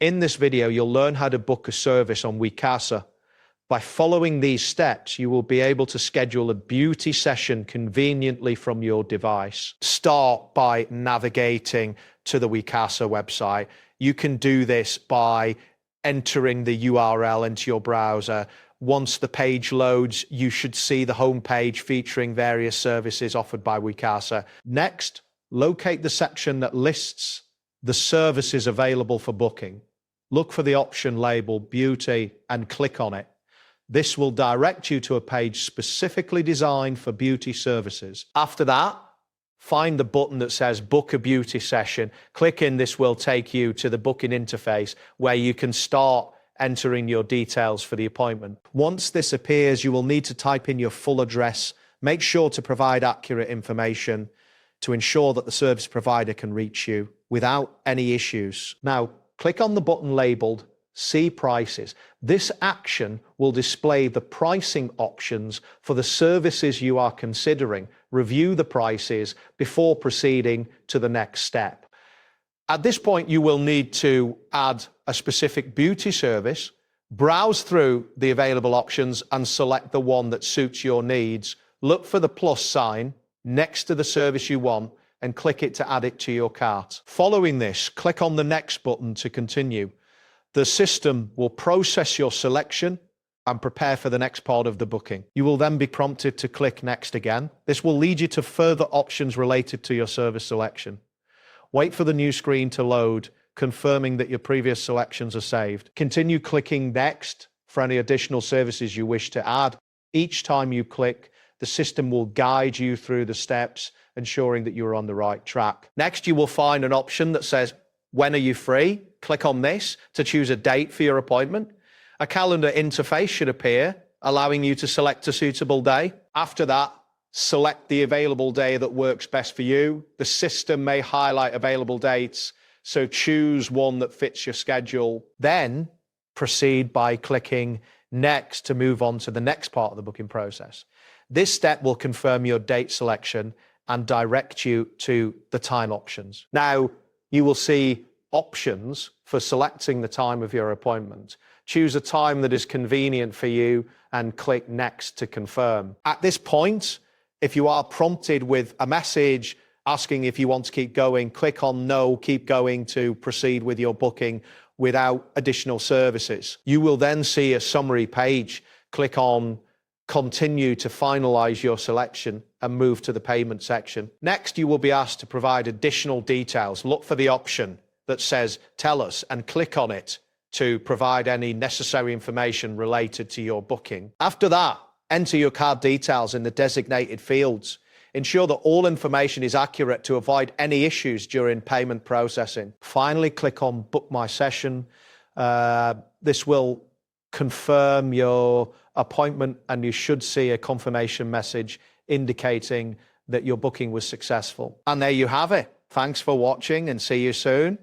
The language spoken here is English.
In this video, you'll learn how to book a service on Wecasa. By following these steps, you will be able to schedule a beauty session conveniently from your device. Start by navigating to the Wecasa website. You can do this by entering the URL into your browser. Once the page loads, you should see the home page featuring various services offered by Wecasa. Next, locate the section that lists the services available for booking. Look for the option labeled Beauty and click on it. This will direct you to a page specifically designed for beauty services. After that, find the button that says Book a Beauty Session. Click in. This will take you to the booking interface where you can start entering your details for the appointment. Once this appears, you will need to type in your full address. Make sure to provide accurate information to ensure that the service provider can reach you without any issues. Now, click on the button labeled See Prices. This action will display the pricing options for the services you are considering. Review the prices before proceeding to the next step. At this point, you will need to add a specific beauty service, browse through the available options and select the one that suits your needs. Look for the plus sign next to the service you want and click it to add it to your cart. Following this, click on the next button to continue. The system will process your selection and prepare for the next part of the booking. You will then be prompted to click Next again. This will lead you to further options related to your service selection. Wait for the new screen to load, confirming that your previous selections are saved. Continue clicking Next for any additional services you wish to add. Each time you click, the system will guide you through the steps, ensuring that you're on the right track. Next, you will find an option that says, When are you free? Click on this to choose a date for your appointment. A calendar interface should appear, allowing you to select a suitable day. After that, select the available day that works best for you. The system may highlight available dates, so choose one that fits your schedule. Then proceed by clicking Next to move on to the next part of the booking process. This step will confirm your date selection and direct you to the time options. Now, you will see options for selecting the time of your appointment. Choose a time that is convenient for you and click Next to confirm. At this point, if you are prompted with a message asking if you want to keep going, click on No, keep going to proceed with your booking without additional services. You will then see a summary page. Click on Continue to finalize your selection and move to the payment section. Next, you will be asked to provide additional details. Look for the option that says Tell Us and click on it to provide any necessary information related to your booking. After that, enter your card details in the designated fields. Ensure that all information is accurate to avoid any issues during payment processing. Finally, click on Book My Session. This will confirm your appointment and you should see a confirmation message indicating that your booking was successful. And there you have it. Thanks for watching and see you soon.